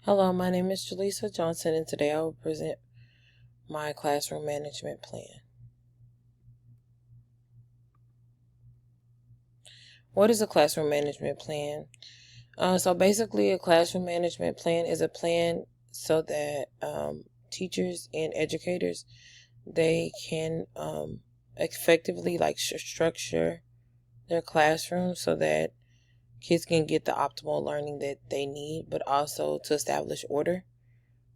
Hello, my name is Jaleesa Johnson, and today I will present my classroom management plan. What is a classroom management plan? So basically, a classroom management plan is a plan so that teachers and educators they can effectively structure their classroom so that kids can get the optimal learning that they need, but also to establish order.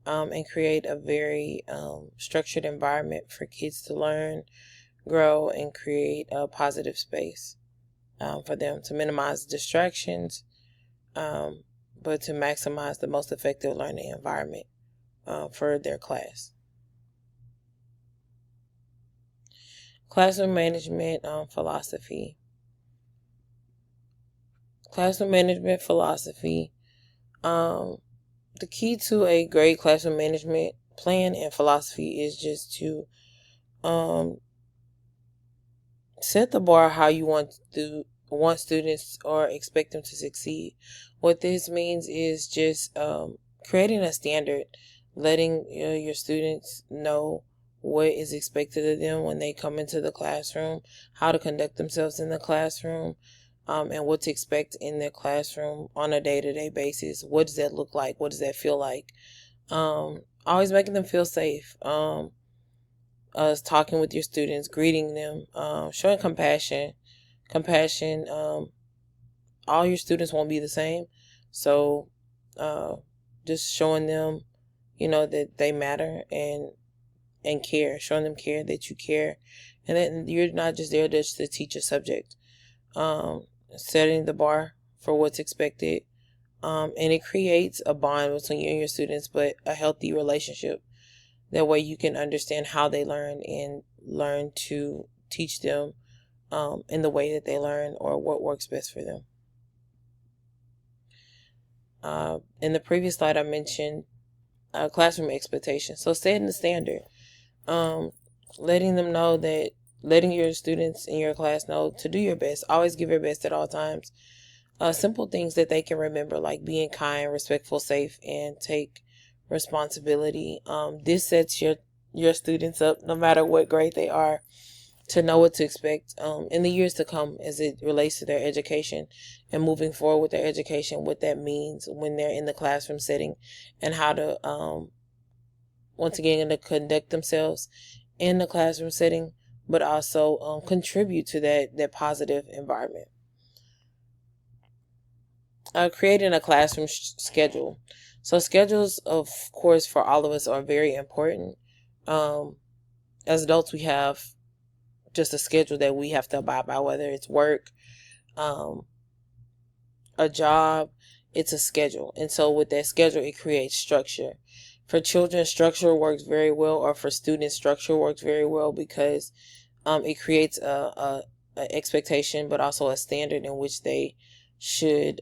And create a very structured environment for kids to learn, grow, and create a positive space for them to minimize distractions, but to maximize the most effective learning environment for their class. Classroom management philosophy. Classroom management philosophy. The key to a great classroom management plan and philosophy is just to set the bar how you want students or expect them to succeed. What this means is just creating a standard, letting your students know what is expected of them when they come into the classroom, how to conduct themselves in the classroom, and what to expect in their classroom on a day-to-day basis. What does that look like? What does that feel like? Always making them feel safe. Us talking with your students, greeting them, showing compassion. Compassion. All your students won't be the same, so just showing them, that they matter and care. Showing them care, that you care, and that you're not just there just to teach a subject. Setting the bar for what's expected, and it creates a bond between you and your students, but a healthy relationship. That way you can understand how they learn and learn to teach them in the way that they learn or what works best for them. In the previous slide, I mentioned classroom expectations. So setting the standard, letting your students in your class know to do your best. Always give your best at all times. Simple things that they can remember, like being kind, respectful, safe, and take responsibility. This sets your students up, no matter what grade they are, to know what to expect in the years to come as it relates to their education and moving forward with their education, what that means when they're in the classroom setting, and how to once again to conduct themselves in the classroom setting, but also contribute to that positive environment. Creating a classroom schedule. So schedules, of course, for all of us are very important. As adults, we have just a schedule that we have to abide by, whether it's work, a job, it's a schedule. And so with that schedule, it creates structure. For children, structure works very well, or for students, structure works very well because it creates a expectation, but also a standard in which they should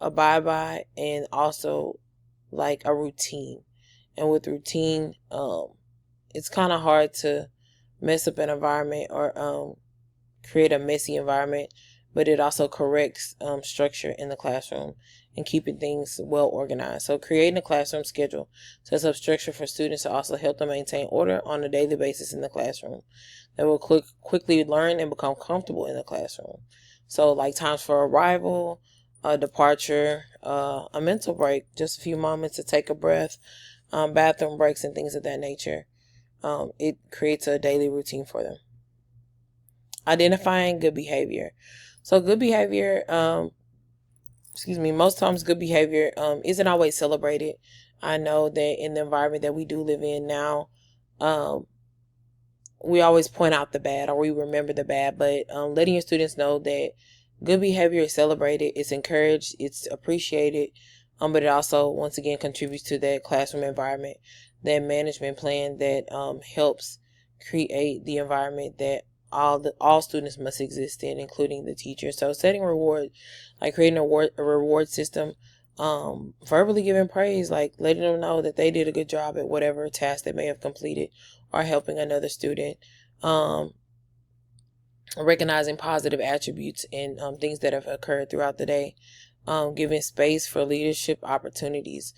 abide by, and also like a routine. And with routine, it's kind of hard to mess up an environment or create a messy environment, but it also corrects structure in the classroom and keeping things well organized. So creating a classroom schedule sets up structure for students to also help them maintain order on a daily basis in the classroom. They will quickly learn and become comfortable in the classroom. So like times for arrival, a departure, a mental break, just a few moments to take a breath, bathroom breaks and things of that nature. It creates a daily routine for them. Identifying good behavior. So good behavior, most times good behavior isn't always celebrated. I know that in the environment that we do live in now, we always point out the bad, or we remember the bad, but letting your students know that good behavior is celebrated, it's encouraged, it's appreciated, but it also, once again, contributes to that classroom environment, that management plan that helps create the environment that all students must exist in, including the teacher. So setting reward, like creating a reward system, verbally giving praise, like letting them know that they did a good job at whatever task they may have completed, or helping another student. Recognizing positive attributes and things that have occurred throughout the day. Giving space for leadership opportunities.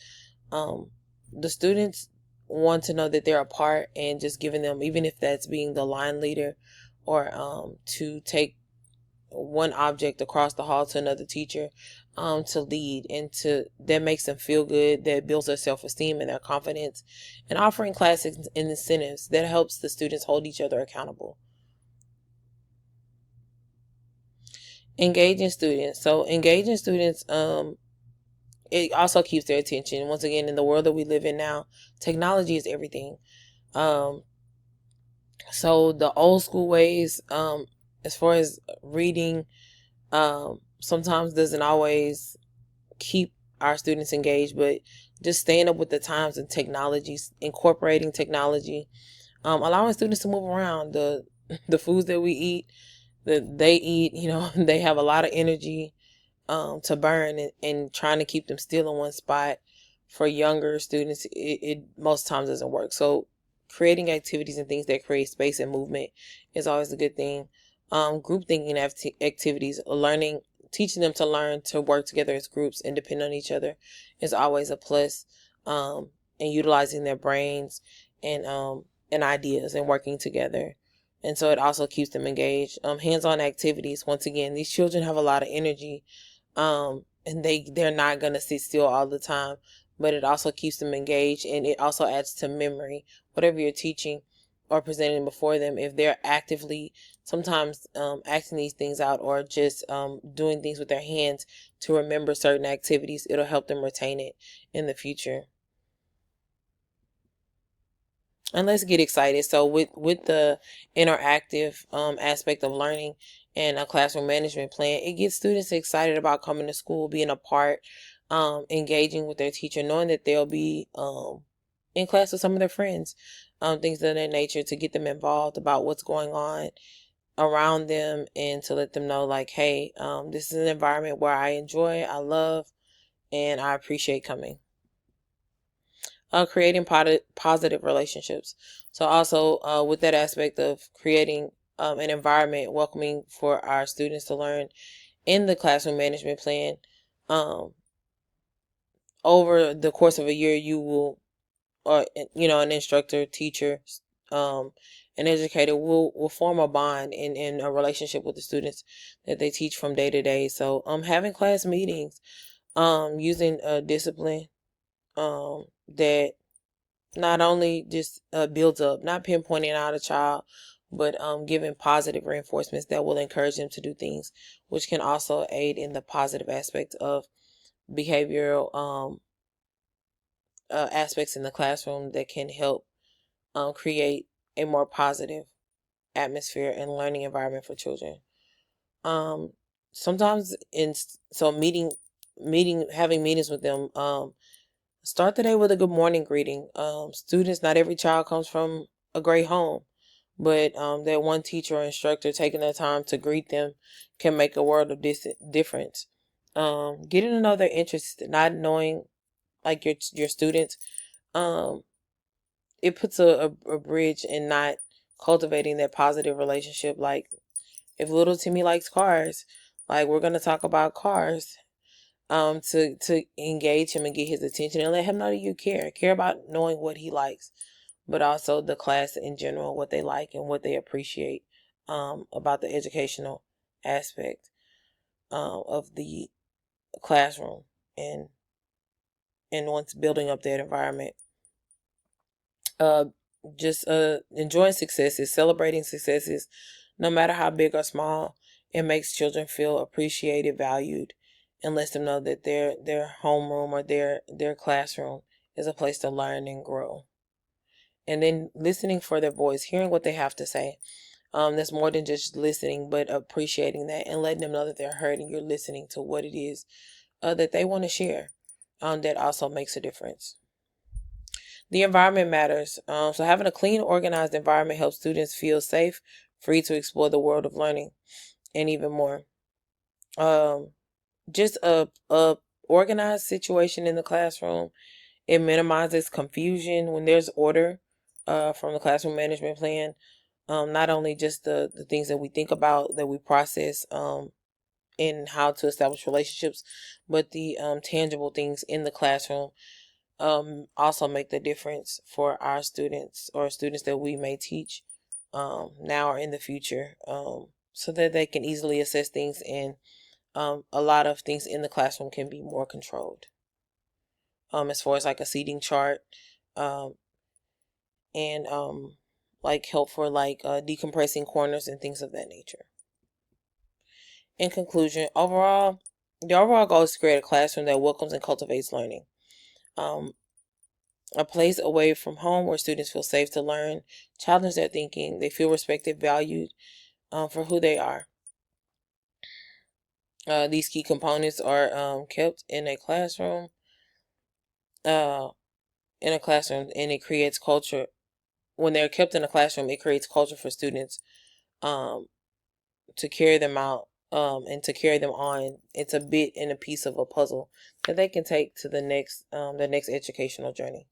Um, the students want to know that they're a part, and just giving them, even if that's being the line leader, or to take one object across the hall to another teacher, to lead, and to that makes them feel good, that builds their self-esteem and their confidence, and offering classes and incentives that helps the students hold each other accountable. Engaging students. So engaging students, it also keeps their attention. Once again, in the world that we live in now, technology is everything. Um, so the old school ways, as far as reading, sometimes doesn't always keep our students engaged, but just staying up with the times and technologies, incorporating technology, allowing students to move around. The foods that we eat, that they eat, they have a lot of energy to burn, and trying to keep them still in one spot for younger students, it most times doesn't work. So creating activities and things that create space and movement is always a good thing. Group thinking activities, learning, teaching them to learn to work together as groups and depend on each other is always a plus. And utilizing their brains and ideas and working together. And so it also keeps them engaged. Hands-on activities. Once again, these children have a lot of energy, and they're not going to sit still all the time, but it also keeps them engaged, and it also adds to memory. Whatever you're teaching or presenting before them, if they're actively sometimes acting these things out, or just doing things with their hands to remember certain activities, it'll help them retain it in the future. And let's get excited. So with the interactive aspect of learning and a classroom management plan, it gets students excited about coming to school, being a part, engaging with their teacher, knowing that they'll be in class with some of their friends, things of that nature, to get them involved about what's going on around them, and to let them know, like, hey, this is an environment where I enjoy, I love, and I appreciate coming. Creating positive relationships. So also with that aspect of creating an environment welcoming for our students to learn, in the classroom management plan, um, over the course of a year, you will, or an instructor, teacher, um, an educator will form a bond in a relationship with the students that they teach from day to day. So having class meetings, using discipline, that not only just builds up, not pinpointing out a child, but giving positive reinforcements that will encourage them to do things, which can also aid in the positive aspect of behavioral aspects in the classroom that can help create a more positive atmosphere and learning environment for children. Um, Sometimes having meetings with them. Start the day with a good morning greeting. Students, not every child comes from a great home, but that one teacher or instructor taking their time to greet them can make a world of difference. Getting to know their interests, not knowing like your students, um, it puts a bridge in not cultivating that positive relationship. Like, if little Timmy likes cars, like, we're gonna talk about cars, to engage him and get his attention, and let him know that you care about knowing what he likes, but also the class in general, what they like and what they appreciate, about the educational aspect of the classroom, and once building up that environment, uh just enjoying successes, celebrating successes, no matter how big or small. It makes children feel appreciated, valued, and lets them know that their homeroom or their classroom is a place to learn and grow. And then listening for their voice, hearing what they have to say. That's more than just listening, but appreciating that and letting them know that they're heard and you're listening to what it is that they want to share. That also makes a difference. The environment matters. So having a clean, organized environment helps students feel safe, free to explore the world of learning, and even more. Um, just a organized situation in the classroom. It minimizes confusion when there's order from the classroom management plan. Not only just the things that we think about, that we process, in how to establish relationships, but the tangible things in the classroom, also make the difference for our students or students that we may teach now or in the future, so that they can easily assess things, and a lot of things in the classroom can be more controlled, as far as like a seating chart, um, and like help for like decompressing corners and things of that nature. In conclusion, the overall goal is to create a classroom that welcomes and cultivates learning. Um, a place away from home where students feel safe to learn, challenge their thinking, they feel respected, valued for who they are. These key components are kept in a classroom, uh, and it creates culture. When they're kept in a classroom, it creates culture for students um, to carry them out, and to carry them on. It's a bit and a piece of a puzzle that they can take to the next educational journey.